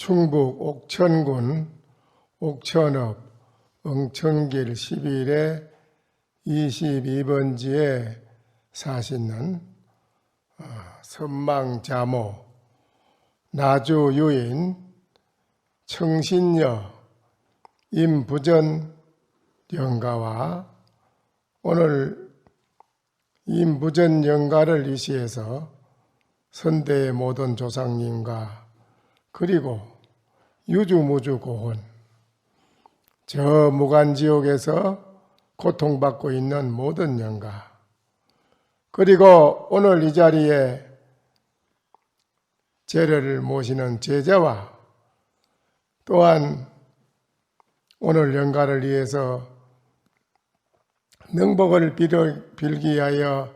충북 옥천군 옥천읍 엉천길 11에 22번지에 사시는 선망자모 나주유인 청신녀 임부전 영가와 오늘 임부전 영가를 위시해서 선대의 모든 조상님과 그리고 유주무주고혼 저 무간지옥에서 고통받고 있는 모든 영가 그리고 오늘 이 자리에 제례를 모시는 제자와 또한 오늘 영가를 위해서 능복을 빌기 위하여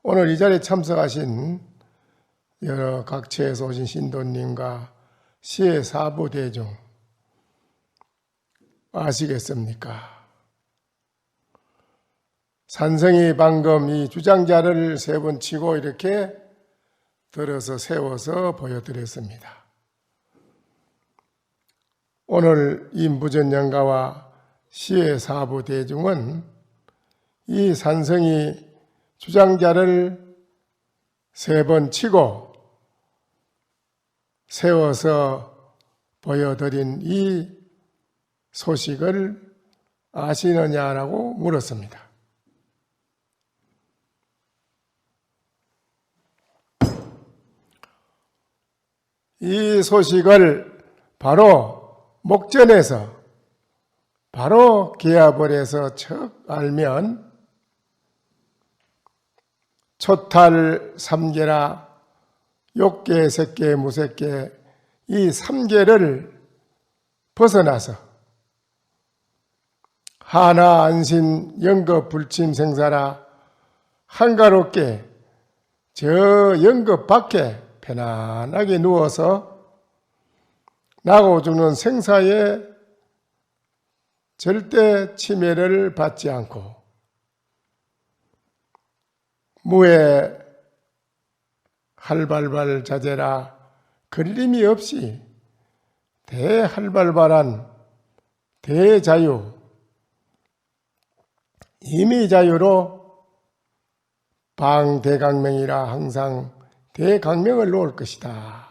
오늘 이 자리에 참석하신 여러 각처에서 오신 신도님과 시의 사부 대중 아시겠습니까? 산성이 방금 이 주장자를 세 번 치고 이렇게 들어서 세워서 보여드렸습니다. 오늘 임부전 영가와 시의 사부 대중은 이 산성이 주장자를 세 번 치고 세워서 보여드린 이 소식을 아시느냐라고 물었습니다. 이 소식을 바로 목전에서 바로 기합을 해서 척 알면 초탈 삼계라 욕계, 색계, 무색계 이 삼계를 벗어나서 하나 안신 영겁 불침 생사라 한가롭게 저 영겁 밖에 편안하게 누워서 나고 죽는 생사에 절대 침해를 받지 않고 무에 할발발 자제라 걸림이 없이 대할발발한 대자유 임의자유로 방대강명이라 항상 대강명을 놓을 것이다.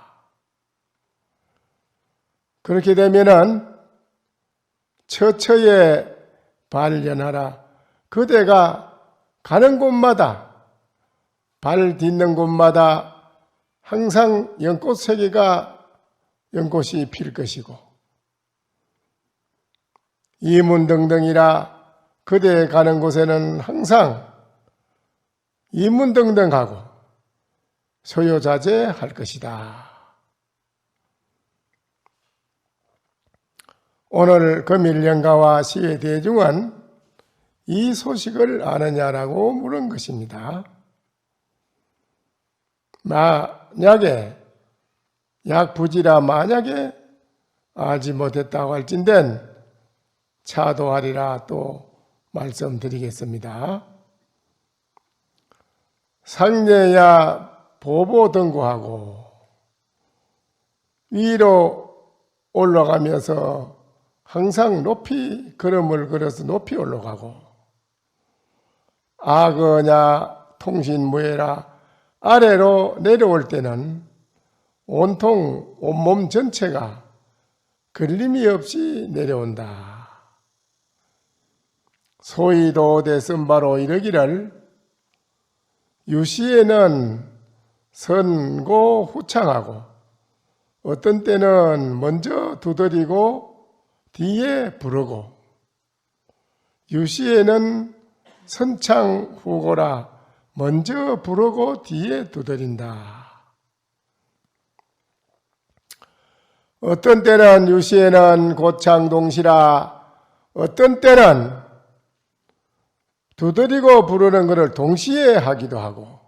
그렇게 되면은 처처에 발견하라. 그대가 가는 곳마다 발 딛는 곳마다 항상 연꽃이 필 것이고 이문등등이라 그대 가는 곳에는 항상 이문등등하고 소요자재할 것이다. 오늘 금일영가와 시의 대중은 이 소식을 아느냐라고 물은 것입니다. 만약에 약부지라 만약에 알지 못했다고 할진된 차도하리라 또 말씀드리겠습니다. 상례야 보보등구하고 위로 올라가면서 항상 높이 걸음을 걸어서 높이 올라가고 악어냐 통신무해라 아래로 내려올 때는 온통 온몸 전체가 걸림이 없이 내려온다. 소위도대 쓴바로 이르기를 유시에는 선고 후창하고 어떤 때는 먼저 두드리고 뒤에 부르고 유시에는 선창 후고라 먼저 부르고 뒤에 두드린다. 어떤 때는 유시에는 고창동시라 어떤 때는 두드리고 부르는 것을 동시에 하기도 하고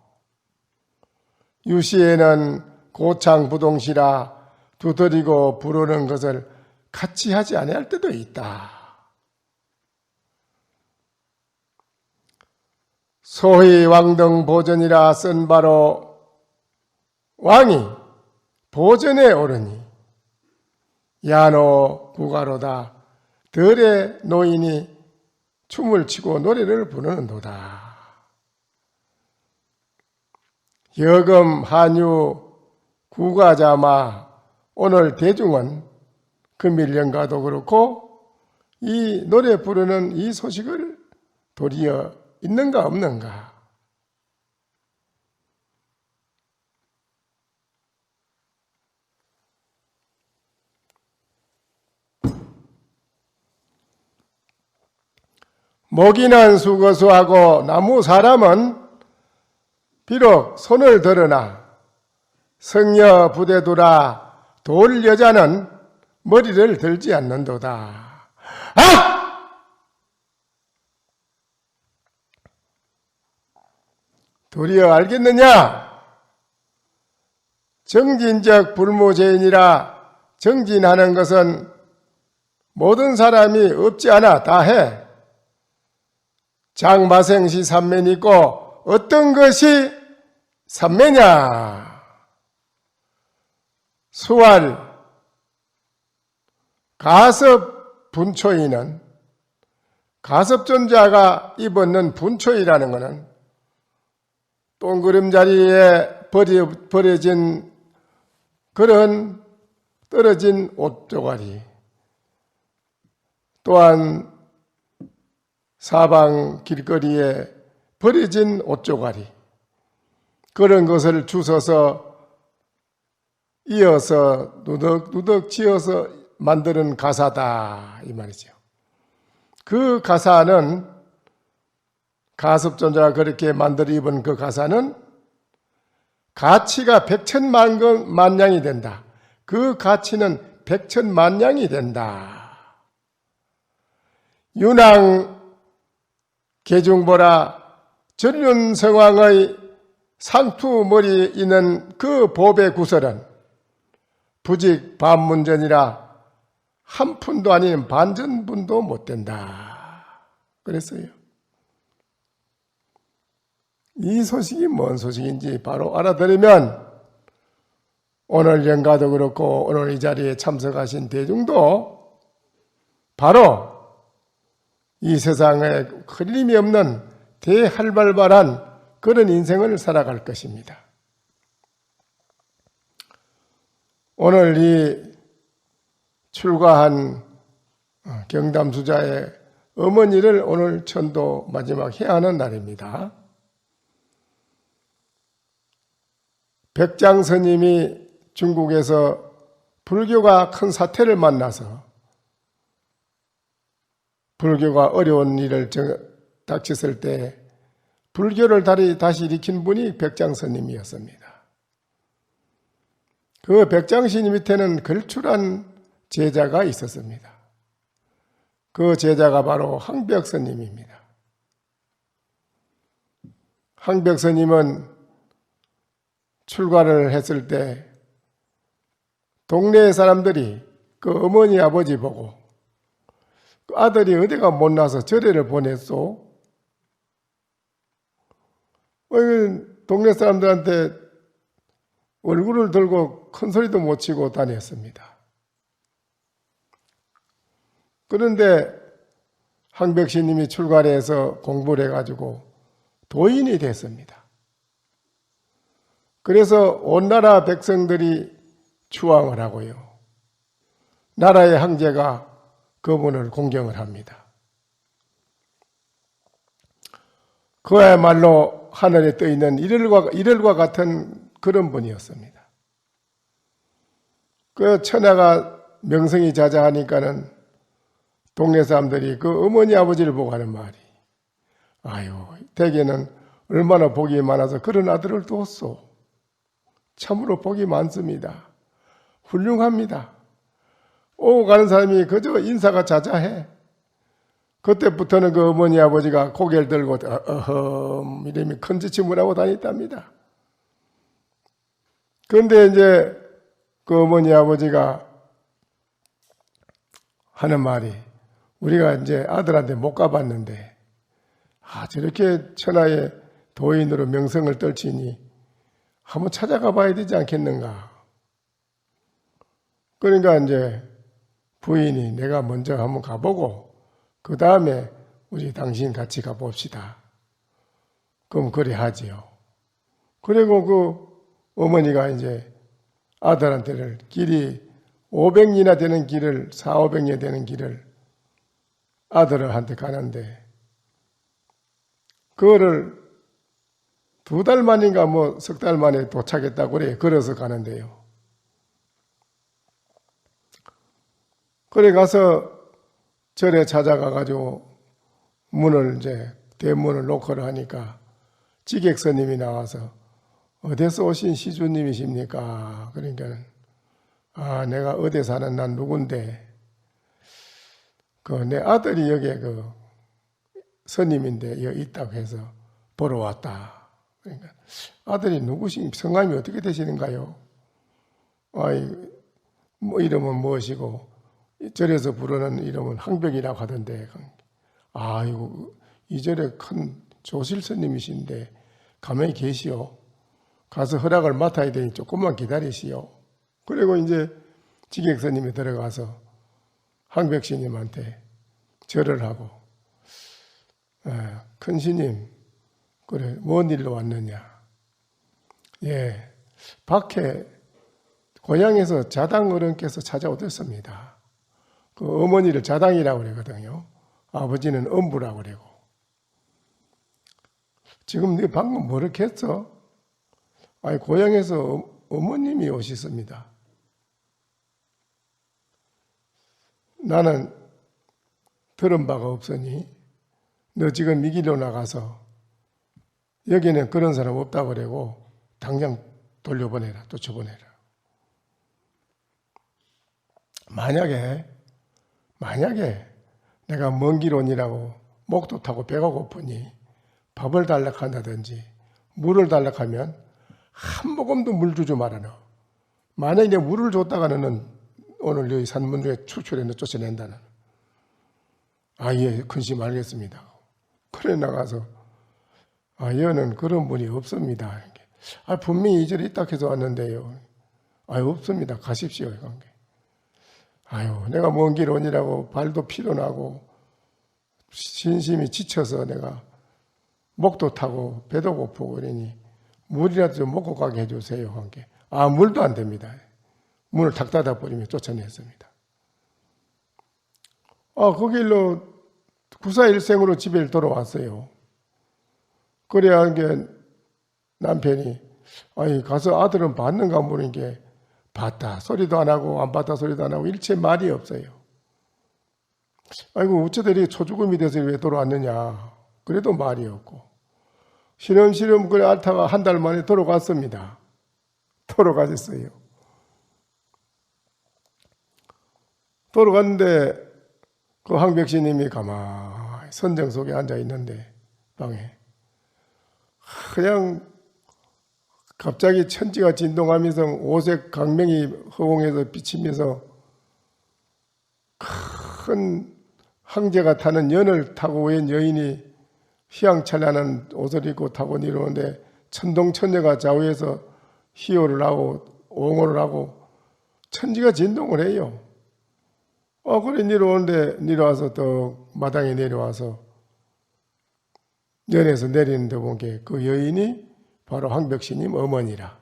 유시에는 고창부동시라 두드리고 부르는 것을 같이 하지 아니할 때도 있다. 소위 왕등 보전이라 쓴 바로 왕이 보전에 오르니 야노 구가로다. 들의 노인이 춤을 추고 노래를 부르는도다. 여금 한유 구가자마. 오늘 대중은 금일령가도 그렇고 이 노래 부르는 이 소식을 도리어 있는가 없는가. 목이는 수거수하고 나무 사람은 비록 손을 들으나 성녀 부대두라. 돌 여자는 머리를 들지 않는도다. 아! 도리어 알겠느냐? 정진적 불무죄인이라. 정진하는 것은 모든 사람이 없지 않아 다 해. 장마생시 삼매니 있고 어떤 것이 삼매냐? 수활 가섭 분초이는 가섭존자가 입었는 분초이라는 것은 동그림자리에 버려진 그런 떨어진 옷조가리, 또한 사방 길거리에 버려진 옷조가리, 그런 것을 주워서 이어서 누덕누덕 지어서 만드는 가사다 이 말이죠. 그 가사는 가섭존자가 그렇게 만들어 입은 그 가사는 가치가 백천만냥이 된다. 그 가치는 백천만냥이 된다. 윤왕 계중보라 전륜성왕의 상투머리에 있는 그 법의 구설은 부직 반문전이라 한 푼도 아닌 반전분도 못 된다. 그랬어요. 이 소식이 뭔 소식인지 바로 알아들으면 오늘 영가도 그렇고 오늘 이 자리에 참석하신 대중도 바로 이 세상에 흐림이 없는 대활발발한 그런 인생을 살아갈 것입니다. 오늘 이 출가한 경담수자의 어머니를 오늘 천도 마지막 해야 하는 날입니다. 백장스님이 중국에서 불교가 큰 사태를 만나서 불교가 어려운 일을 닥쳤을 때 불교를 다시 일으킨 분이 백장스님이었습니다. 그 백장스님 밑에는 걸출한 제자가 있었습니다. 그 제자가 바로 항벽스님입니다. 항벽스님은 출가를 했을 때 동네 사람들이 그 어머니 아버지 보고 그 아들이 어디가 못나서 절에를 보냈소? 동네 사람들한테 얼굴을 들고 큰 소리도 못 치고 다녔습니다. 그런데 항백시님이 출가를 해서 공부를 해가지고 도인이 됐습니다. 그래서 온 나라 백성들이 추앙을 하고요. 나라의 황제가 그분을 공경을 합니다. 그야말로 하늘에 떠있는 이럴과 같은 그런 분이었습니다. 그 천하가 명성이 자자하니까는 동네 사람들이 그 어머니 아버지를 보고 하는 말이, 아유, 대개는 얼마나 복이 많아서 그런 아들을 뒀소. 참으로 복이 많습니다. 훌륭합니다. 오고 가는 사람이 그저 인사가 자자해. 그때부터는 그 어머니 아버지가 고개를 들고 어흠 이름이 큰 지침을 하고 다녔답니다. 그런데 이제 그 어머니 아버지가 하는 말이, 우리가 이제 아들한테 못 가봤는데 저렇게 천하의 도인으로 명성을 떨치니 한번 찾아가 봐야 되지 않겠는가. 그러니까 이제 부인이 내가 먼저 한번 가보고 그 다음에 우리 당신 같이 가봅시다. 그럼 그래 하지요. 그리고 그 어머니가 이제 아들한테를 길이 500리나 되는 길을 400~500리 되는 길을 아들한테 가는데 그거를 2달 만인가 뭐 석 달 만에 도착했다고 그래. 걸어서 가는데요. 그래 가서 절에 찾아가가지고 문을 이제 대문을 노크를 하니까 지객스님이 나와서 어디서 오신 시주님이십니까? 그러니까 내가 어디 사는 난 누군데 내 아들이 여기에 스님인데 여기 있다고 해서 보러 왔다. 그러니까 아들이 누구신 성함이 어떻게 되시는가요? 뭐 이름은 무엇이고 절에서 부르는 이름은 항벽이라고 하던데 아이고 이 절에 큰 조실 스님이신데 가만히 계시오. 가서 허락을 맡아야 되니 조금만 기다리시오. 그리고 이제 지객스님이 들어가서 항벽스님한테 절을 하고 큰 스님 그래 뭔 일로 왔느냐. 예, 밖에 고향에서 자당 어른께서 찾아오셨습니다. 그 어머니를 자당이라고 그러거든요. 아버지는 엄부라고 그러고. 지금 네 방금 뭐를 했어? 고향에서 어머님이 오셨습니다. 나는 들은 바가 없으니 너 지금 이 길로 나가서 여기는 그런 사람 없다고 그러고 당장 돌려보내라, 쫓아보내라. 만약에 내가 먼 길 오니라고 목도 타고 배가 고프니 밥을 달라고 한다든지 물을 달라고 하면 한 모금도 물 주지 마라 너. 만약에 물을 줬다가 너는 오늘 여기 산문중에 추출해서 쫓아낸다는. 예, 근심 알겠습니다. 그래 나가서 여는 그런 분이 없습니다. 분명히 이 절에 있다 해서 왔는데요. 없습니다. 가십시오. 내가 먼 길 오니라고 발도 피곤하고 신심이 지쳐서 내가 목도 타고 배도 고프고 그러니 물이라도 좀 먹고 가게 해주세요. 물도 안 됩니다. 문을 탁 닫아버리며 쫓아냈습니다. 그 길로 구사일생으로 집에 돌아왔어요. 그래야 남편이 가서 아들은 봤는가 물으니까 봤다 소리도 안 하고 안 봤다 소리도 안 하고 일체 말이 없어요. 어쩌다 이렇게 초죽음이 돼서 왜 돌아왔느냐. 그래도 말이 없고 시름시름 그래 앓다가 한 달 만에 돌아갔습니다. 돌아가셨어요. 돌아갔는데 그 항벽스님이 가만히 선정 속에 앉아 있는데 방에 그냥 갑자기 천지가 진동하면서 오색 강명이 허공에서 비치면서 큰 황제가 타는 연을 타고 온 여인이 휘황찬란한 옷을 입고 타고 내려오는데 천동천녀가 좌우에서 희호를 하고 옹호를 하고 천지가 진동을 해요. 그래 내려와서 또 마당에 내려와서 연에서 내리는데 보니까 그 여인이 바로 항벽스님 어머니라.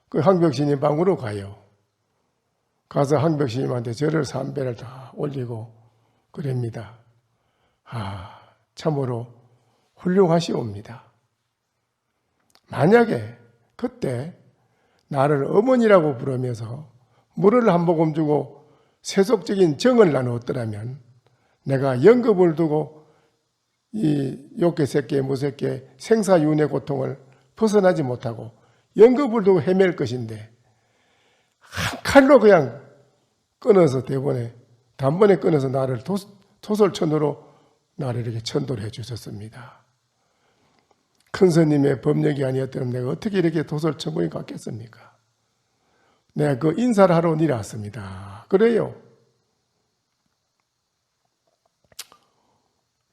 그 항벽스님 방으로 가요. 가서 항벽스님한테 절을 3배를 다 올리고 그럽니다. 참으로 훌륭하시옵니다. 만약에 그때 나를 어머니라고 부르면서 물을 한 모금 주고 세속적인 정을 나누었더라면 내가 영겁을 두고 이 욕계 새끼 무새끼 생사윤의 고통을 벗어나지 못하고 영겁을 두고 헤맬 것인데 한 칼로 그냥 끊어서 단번에 끊어서 나를 토설천으로 나를 이렇게 천도를 해 주셨습니다. 큰 스님의 법력이 아니었다면 내가 어떻게 이렇게 도설천공이 갔겠습니까? 내가 그 인사를 하러 내려왔습니다. 그래요.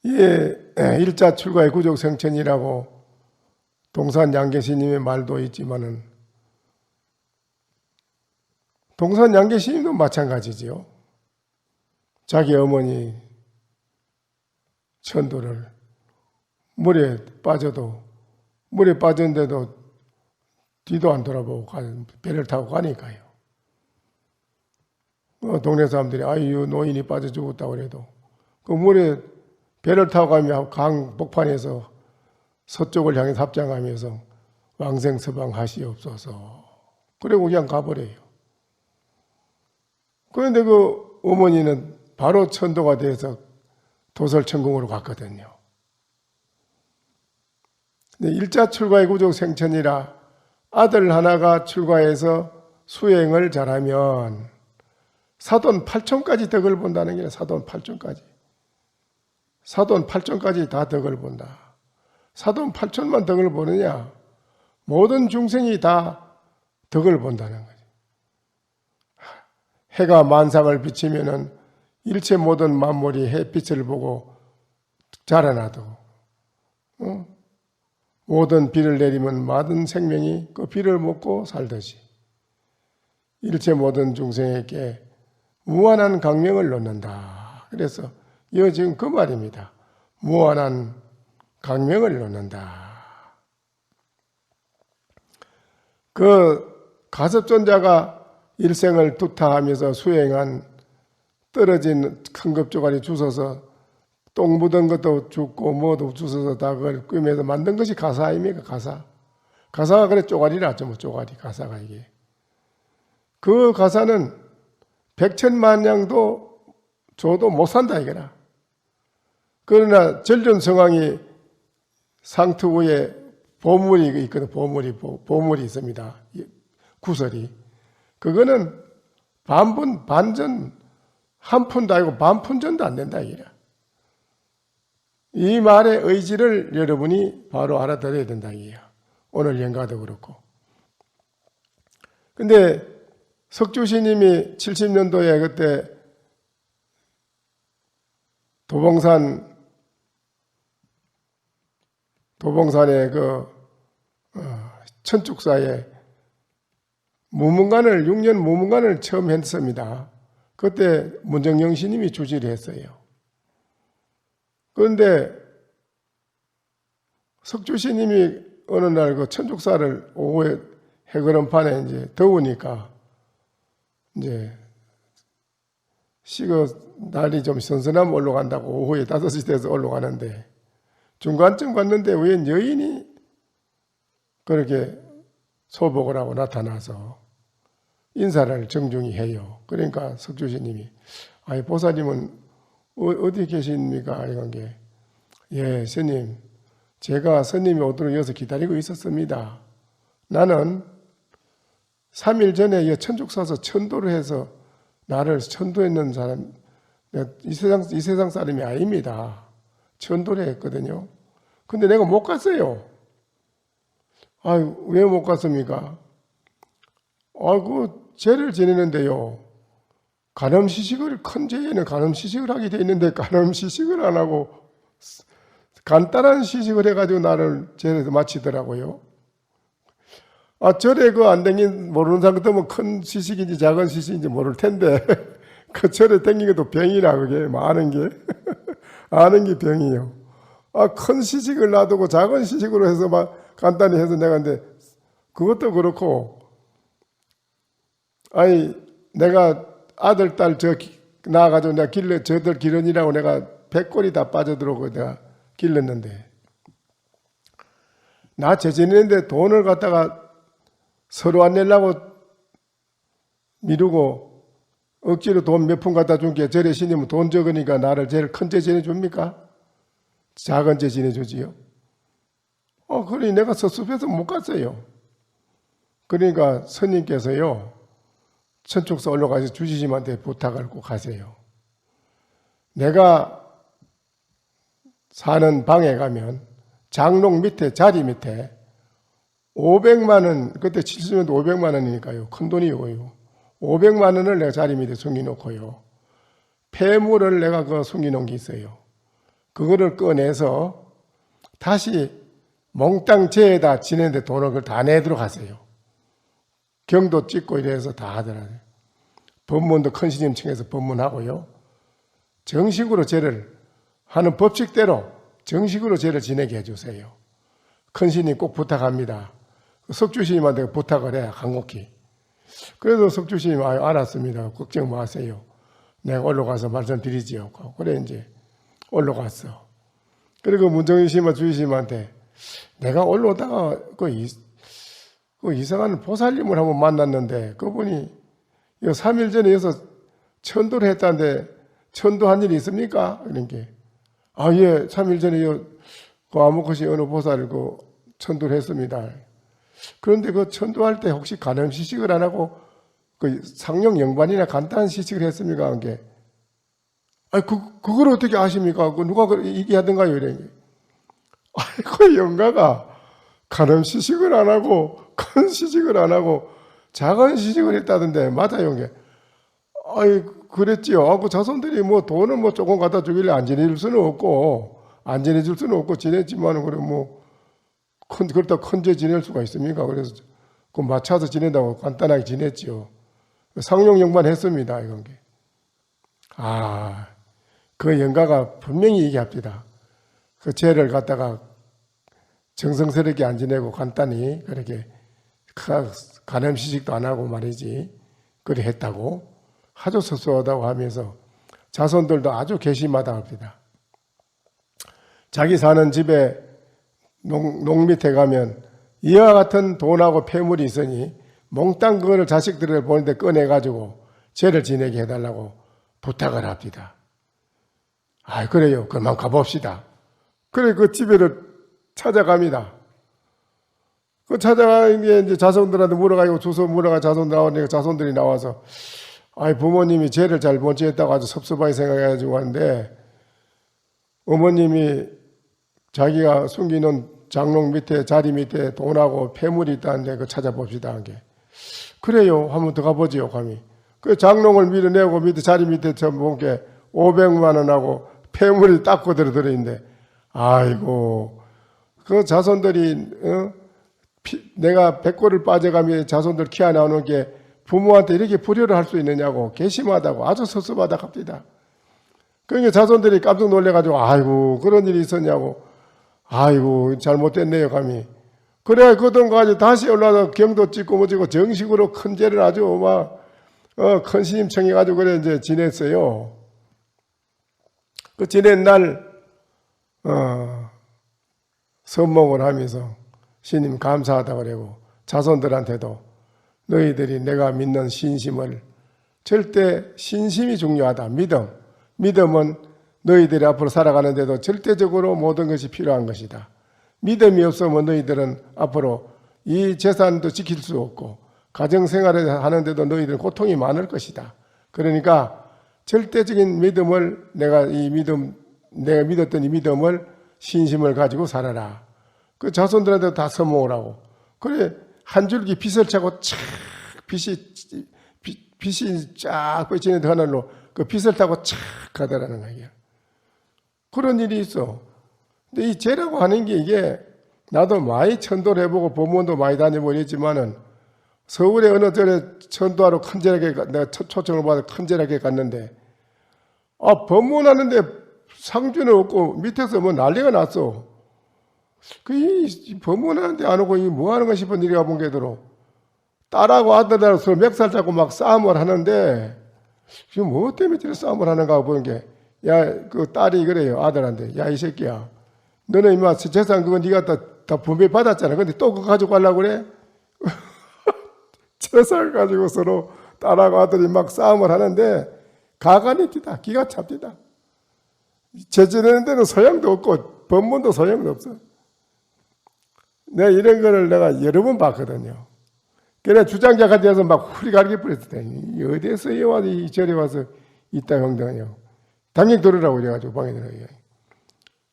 일자 출가의 구족성천이라고 동산 양계스님의 말도 있지만은 동산 양계스님도 마찬가지지요. 자기 어머니 천도를 물에 빠졌는데도 뒤도 안 돌아보고 배를 타고 가니까요. 동네 사람들이 아유 노인이 빠져 죽었다고 그래도 그 물에 배를 타고 가면 강 복판에서 서쪽을 향해 합장하면서 왕생서방하시옵소서. 그리고 그냥 가버려요. 그런데 그 어머니는 바로 천도가 돼서 도설천궁으로 갔거든요. 근데 일자 출가의 구족 생천이라 아들 하나가 출가해서 수행을 잘하면 사돈 8천까지 덕을 본다는 게 사돈 8천까지. 사돈 8천까지 다 덕을 본다. 사돈 8천만 덕을 보느냐? 모든 중생이 다 덕을 본다는 거지. 해가 만상을 비치면은 일체 모든 만물이 햇빛을 보고 자라나도 모든 비를 내리면 모든 생명이 그 비를 먹고 살듯이 일체 모든 중생에게 무한한 강명을 놓는다. 그래서 지금 그 말입니다. 무한한 강명을 놓는다. 그 가섭존자가 일생을 두타하면서 수행한 떨어진 큰 겁조가리 주워서 똥 묻은 것도 줍고 뭐도 주워서 다 그걸 꿰매서 만든 것이 가사 아닙니까? 가사. 가사가 그래 쪼가리라 하죠. 뭐 쪼가리 가사가 이게. 그 가사는 백천만냥도 줘도 못 산다 이거라. 그러나 전륜성왕이 상투 위에 보물이 있거든. 보물이 있습니다. 구설이. 그거는 반전 한 푼도 아니고 반푼전도 안 된다 이거라. 이 말의 의지를 여러분이 바로 알아들어야 된다 이거야. 오늘 연가도 그렇고. 근데 석주시님이 70년도에 그때 도봉산의 그 천축사에 무문관을 6년 무문관을 처음 했습니다. 그때 문정영 스님이 주지를 했어요. 그런데 석주 스님이 어느 날 그 천축사를 오후에 해거름판에 이제 더우니까 이제 날이 좀 선선하면 올라간다고 오후에 5시 돼서 올라가는데 중간쯤 갔는데 웬 여인이 그렇게 소복을 하고 나타나서 인사를 정중히 해요. 그러니까 석주 스님이 아이 보살님은 어디 계십니까? 이런 게 예, 스님 제가 스님이 오도록 여기서 기다리고 있었습니다. 나는 3일 전에 천죽사서 천도를 해서 나를 천도했는 사람 이 세상 사람이 아닙니다. 천도를 했거든요. 근데 내가 못 갔어요. 아유, 왜 못 갔습니까? 그 죄를 지내는데요. 간음시식을, 큰 죄에는 간음시식을 하게 돼 있는데 간음시식을 안 하고 간단한 시식을 해가지고 나를 죄에서 마치더라고요. 절에 그 안 댕긴 모르는 사람 같으면 큰 시식인지 작은 시식인지 모를 텐데 그 절에 댕긴 것도 병이라 그게 아는 게 아는 게 병이에요. 큰 시식을 놔두고 작은 시식으로 해서 막 간단히 해서 내가 근데 그것도 그렇고 내가 아들 딸 낳아가지고 내가 저들 기른이라고 내가 100골이 다 빠져들어오고 내가 길렀는데 나 재지내는데 돈을 갖다가 서로 안 내려고 미루고 억지로 돈 몇 푼 갖다 준 게 절에 신이면 돈 적으니까 나를 제일 큰 죄 지내줍니까? 작은 죄 지내주지요. 그러니 내가 섭섭해서 못 갔어요. 그러니까 스님께서요 천축사 올라가서 주지심한테 부탁을 꼭 하세요. 내가 사는 방에 가면 장롱 밑에 자리 밑에 500만 원 그때 70년도 500만 원이니까요. 큰 돈이고요. 500만 원을 내가 자리 밑에 숨겨놓고요. 폐물을 내가 숨겨놓은 게 있어요. 그거를 꺼내서 다시 몽땅 재에다 지내는데 돈을 그걸 다 내도록 하세요. 경도 찍고 이래서 다 하더라고요. 법문도 큰 스님 층에서 법문하고요. 정식으로 제를 하는 법칙대로 정식으로 제를 지내게 해주세요. 큰 스님 꼭 부탁합니다. 석주 스님한테 부탁을 해, 간곡히. 그래서 석주 스님, 알았습니다. 걱정 마세요. 내가 올라가서 말씀드리지요. 그래, 이제 올라갔어. 그리고 문정희 스님과 주희 스님한테 내가 올라오다가 그 이상한 보살님을 한번 만났는데 그분이 3일 전에 여기서 천도를 했다는데 천도한 일이 있습니까? 그러니까 예, 3일 전에 그 아무것이 어느 보살을 천도를 했습니다. 그런데 그 천도할 때 혹시 간음 시식을 안 하고 그 상용 영반이나 간단한 시식을 했습니까? 그게 그걸 어떻게 아십니까? 누가 얘기하던가요? 이래. 그 영가가 간음 시식을 안 하고 큰 시식을 안 하고 작은 시식을 했다던데 맞아요, 이게. 그랬지요. 그 자손들이 돈을 조금 갖다 주길래 안 지내줄 수는 없고 지냈지만은 그래 그렇다 큰 죄 지낼 수가 있습니까? 그래서 그 맞춰서 지낸다고 간단하게 지냈지요. 상용 영반 했습니다, 이건 게. 그 영가가 분명히 얘기합니다. 그 죄를 갖다가 정성스럽게 안 지내고 간단히 그렇게 간음시식도 안 하고 말이지 그래 했다고 아주 섭섭하다고 하면서 자손들도 아주 괘씸하다고 합니다. 자기 사는 집에 농 밑에 가면 이와 같은 돈하고 폐물이 있으니 몽땅 그거를 자식들을 보는데 꺼내가지고 죄를 지내게 해달라고 부탁을 합니다. 그래요. 그만 가봅시다. 그래 그 집에를 찾아갑니다. 그 찾아가는 게 이제 자손들한테 물어가지고 주소 물어가 자손들 나오니까 자손들이 나와서 부모님이 죄를 잘 못 지냈다고 아주 섭섭하게 생각해가지고 하는데 어머님이 자기가 숨기는 장롱 밑에 자리 밑에 돈하고 폐물이 있다는데 그 찾아봅시다 한 게. 그래요. 한번 더 가보지요. 감히. 그 장롱을 밀어내고 밑에 자리 밑에 본 게 500만 원하고 폐물이 딱 그대로 들어있는데 아이고 그 자손들이 내가 백골을 빠져가며 자손들 키워 나오는 게 부모한테 이렇게 불효를 할 수 있느냐고 괘씸하다고 아주 섭섭하다 합니다. 그러니까 자손들이 깜짝 놀래가지고 아이고 그런 일이 있었냐고 아이고 잘못됐네요 감히. 그래 그 돈 가지고 다시 올라와서 경도 찍고 찍고 정식으로 큰 죄를 아주 큰 스님 청해가지고 그래 이제 지냈어요. 그 지낸 날 선몽을 하면서 스님 감사하다고 그러고 자손들한테도 너희들이 내가 믿는 신심을 절대 신심이 중요하다. 믿음은 너희들이 앞으로 살아가는데도 절대적으로 모든 것이 필요한 것이다. 믿음이 없으면 너희들은 앞으로 이 재산도 지킬 수 없고 가정생활을 하는데도 너희들은 고통이 많을 것이다. 그러니까 절대적인 믿음을 내가 믿었던 이 믿음을 신심을 가지고 살아라. 그 자손들한테 다 선몽을 하고 그래 한 줄기 빛을 차고 착 빛이 쫙 뻗치는 하늘로 그 빛을 타고 착 가더라는 거예요. 그런 일이 있어. 근데 이 죄라고 하는 게 이게 나도 많이 천도를 해보고 법문도 많이 다니고 이랬지만은 서울에 어느 절에 천도하러 큰절하게 내가 초청을 받아 큰절하게 갔는데 법문하는데 상주는 없고 밑에서 난리가 났어. 법문하는데 안 오고 뭐 하는 거 싶은 일이 가본 게 들어. 딸하고 아들하고 서로 멱살 잡고 막 싸움을 하는데 지금 뭐 때문에 저렇게 싸움을 하는가 보는 게 그 딸이 그래요 아들한테 이 새끼야 너는 임마 재산 그거 네가 다 분배 받았잖아. 근데 또 그거 가지고 가려고 그래? 재산 가지고 서로 딸하고 아들이 막 싸움을 하는데 가관이 뛰다 기가 찹디다. 제지내는 데는 소용도 없고 법문도 소용도 없어. 내가 이런 거를 내가 여러 번 봤거든요. 그래 주장자가 돼서 막 후리가리게 뿌렸더니 어디에서 이 절에 와서 이따 형들은요. 당장 들으라고 이래가지고 방에 들어가요.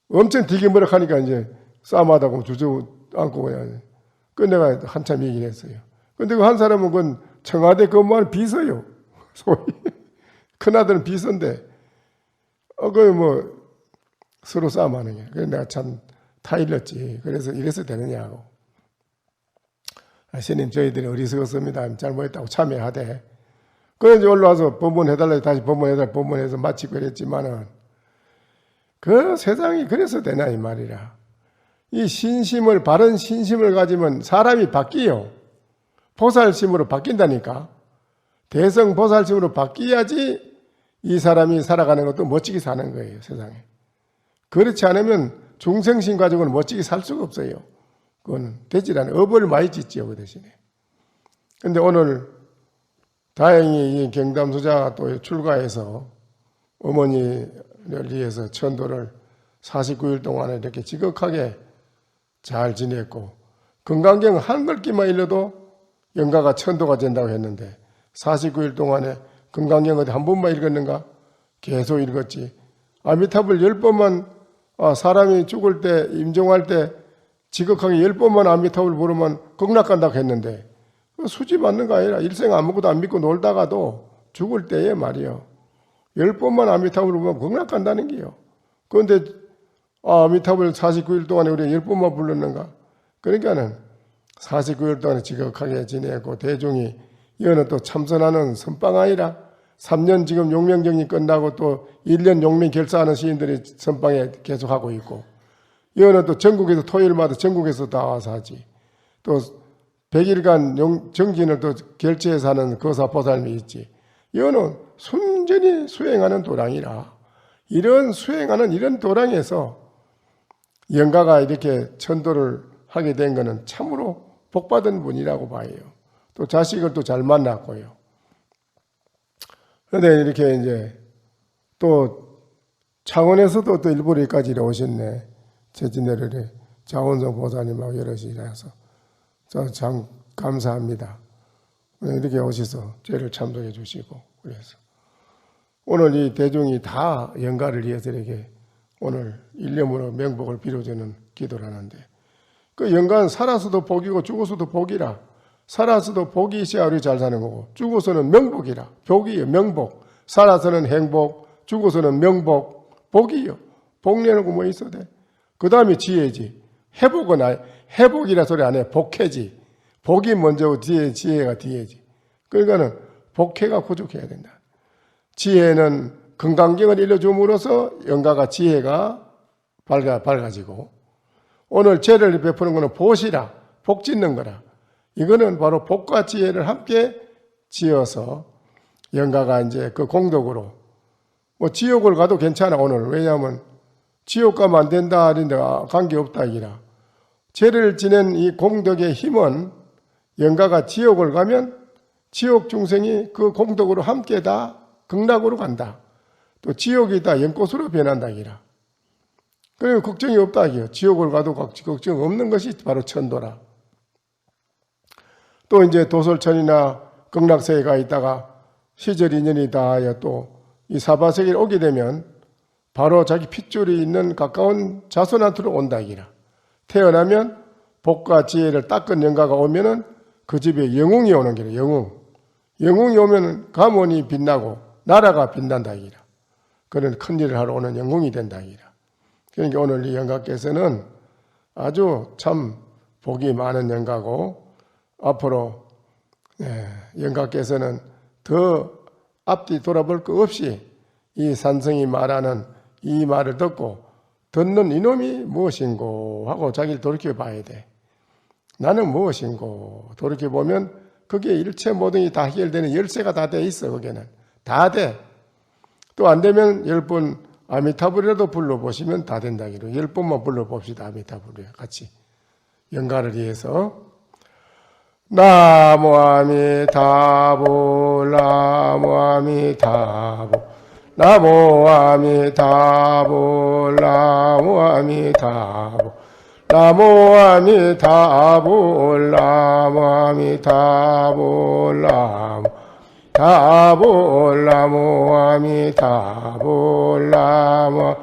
엄청 디기머럭하니까 이제 싸움하다고 주저앉고 그냥. 그 내가 한참 얘기를 했어요. 근데 그 한 사람은 그건 청와대 근무하는 비서요. 소위. 큰아들은 비서인데 서로 싸움하는 게. 그래서 내가 참 타일렀지. 그래서 이래서 되느냐고. 스님 저희들이 어리석었습니다. 잘못했다고 참여하되 그래 이제 올라와서 법문해달라 다시 법문해달라 법문해서 마치고 그랬지만은 그 세상이 그래서 되나 이 말이라. 이 신심을 바른 신심을 가지면 사람이 바뀌요. 보살심으로 바뀐다니까. 대성 보살심으로 바뀌어야지 이 사람이 살아가는 것도 멋지게 사는 거예요, 세상에. 그렇지 않으면 중생심 가지고는 멋지게 살 수가 없어요. 그건 되질 않아요. 업을 많이 짓지요, 그 대신에. 근데 오늘 다행히 이 경담수자가 또 출가해서 어머니를 위해서 천도를 49일 동안에 이렇게 지극하게 잘 지냈고, 건강경 한 글귀만 읽어도 영가가 천도가 된다고 했는데 49일 동안에 건강경 어디 한 번만 읽었는가? 계속 읽었지. 아미타불 10번만 사람이 죽을 때 임종할 때 지극하게 10번만 아미타불 부르면 극락간다고 했는데 수지 맞는 거 아니라 일생 아무것도 안 믿고 놀다가도 죽을 때에 말이요. 10번만 아미타불 부르면 극락간다는 게요. 그런데 아미타불 49일 동안에 우리가 10번만 불렀는가? 그러니까는 49일 동안에 지극하게 지내고 대중이 이거는 또 참선하는 선방 아니라 3년 지금 용명정리 끝나고 또 1년 용명 결사하는 시인들이 선방에 계속하고 있고, 이거는 또 전국에서 토요일마다 전국에서 다 와서 하지. 또 100일간 정진을 또 결제해서 하는 거사보살이 있지. 이거는 순전히 수행하는 도량이라, 이런 수행하는 이런 도량에서 영가가 이렇게 천도를 하게 된 것은 참으로 복받은 분이라고 봐요. 또 자식을 또 잘 만났고요. 그런데 이렇게 이제 또 창원에서도 또 일부러 여기까지 오셨네. 제진내를 자원성 보사님하고 여럿이라서 참 감사합니다. 이렇게 오셔서 죄를 참석해 주시고, 그래서 오늘 이 대중이 다 영가를 위해서 이렇게 오늘 일념으로 명복을 빌어주는 기도를 하는데, 그 영가는 살아서도 복이고 죽어서도 복이라. 살아서도 복이 있어야 우리 잘 사는 거고, 죽어서는 명복이라. 복이요, 명복. 살아서는 행복, 죽어서는 명복, 복이요. 복내는 거 뭐 있어야 돼? 그 다음에 지혜지. 회복은 회복이라 소리 안 해. 복해지. 복이 먼저고 지혜가 뒤에지. 그러니까는 복해가 부족해야 된다. 지혜는 건강경을 일러줌으로써 영가가 지혜가 밝아지고, 오늘 죄를 베푸는 것은 보시라. 복 짓는 거라. 이거는 바로 복과 지혜를 함께 지어서 영가가 이제 그 공덕으로, 뭐 지옥을 가도 괜찮아 오늘. 왜냐하면 지옥 가면 안 된다 하는데 관계없다 이기라. 죄를 지낸 이 공덕의 힘은 영가가 지옥을 가면 지옥 중생이 그 공덕으로 함께 다 극락으로 간다. 또 지옥이 다 연꽃으로 변한다 이기라. 그리고 걱정이 없다 이기요. 지옥을 가도 걱정 없는 것이 바로 천도라. 또 이제 도솔천이나 극락세에 가 있다가 시절 인연이 닿아야 또 이 사바세계에 오게 되면 바로 자기 핏줄이 있는 가까운 자손한테로 온다 이기라. 태어나면 복과 지혜를 닦은 영가가 오면은 그 집에 영웅이 오는 길이야. 영웅이 오면은 가문이 빛나고 나라가 빛난다 이기라. 그는 큰 일을 하러 오는 영웅이 된다 이기라. 그러니까 오늘 이 영가께서는 아주 참 복이 많은 영가고, 앞으로 영가께서는 더 앞뒤 돌아볼 거 없이 이 산성이 말하는 이 말을 듣고 듣는 이놈이 무엇인고 하고 자기를 돌이켜 봐야 돼. 나는 무엇인고 돌이켜보면 그게 일체 모든 게 다 해결되는 열쇠가 다 돼 있어. 거기에는 다 돼. 또 안 되면 10번 아미타불이라도 불러보시면 다 된다기로. 10번만 불러봅시다. 아미타불이야 같이 영가를 위해서. 나무 아미타불 나무 아미타불 나무 아미타불 나무 아미타불 나무 아미타불 나무 아미타불 나무 타불 나무 아미타불 나무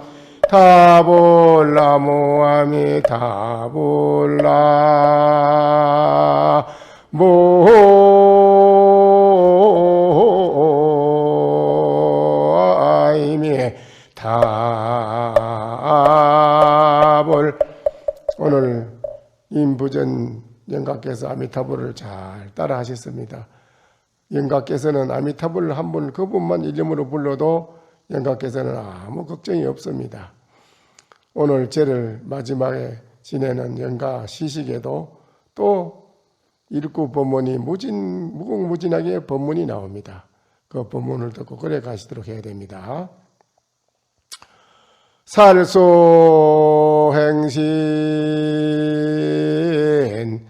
타불 나무 아미타불 나무 아미타불. 오늘 임부전 영가께서 아미타불을 잘 따라 하셨습니다. 영가께서는 아미타불 한 분 그분만 이름으로 불러도 영가께서는 아무 걱정이 없습니다. 오늘 제를 마지막에 지내는 영가 시식에도 또 일구 법문이 무궁무진하게 법문이 나옵니다. 그 법문을 듣고 그래 가시도록 해야 됩니다. 살소행신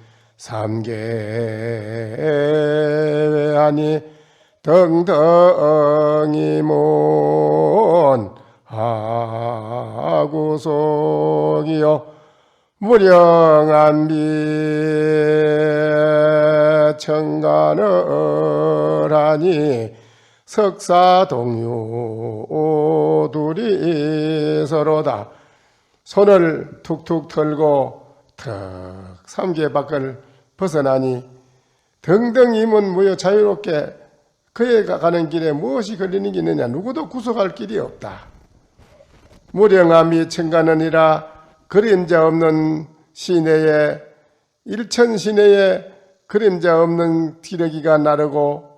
삼계하니 등등이문 하구속이요 무량한비 청간을 하니 석사동유 둘이 서로다 손을 툭툭 털고 턱 삼계 밖을 벗어나니 등등이문 무여 자유롭게 그에 가는 길에 무엇이 걸리는 게 있느냐 누구도 구속할 길이 없다. 무량함이 청가느니라 그림자 없는 시내에 일천 시내에 그림자 없는 기러기가 나르고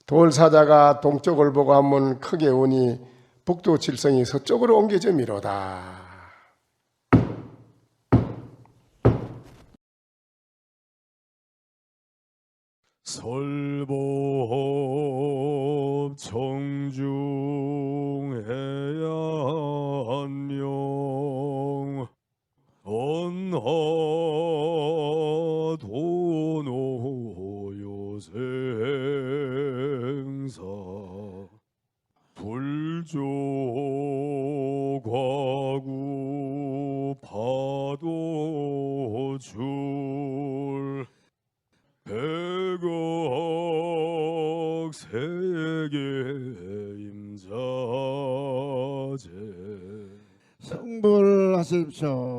돌사자가 동쪽을 보고 한번 크게 우니 북두 칠성이 서쪽으로 옮겨지미로다. 설법 청중해야 한명 언하 도노요생사 불조과구 파도줄 백억 세계 임자제 성불하십시오.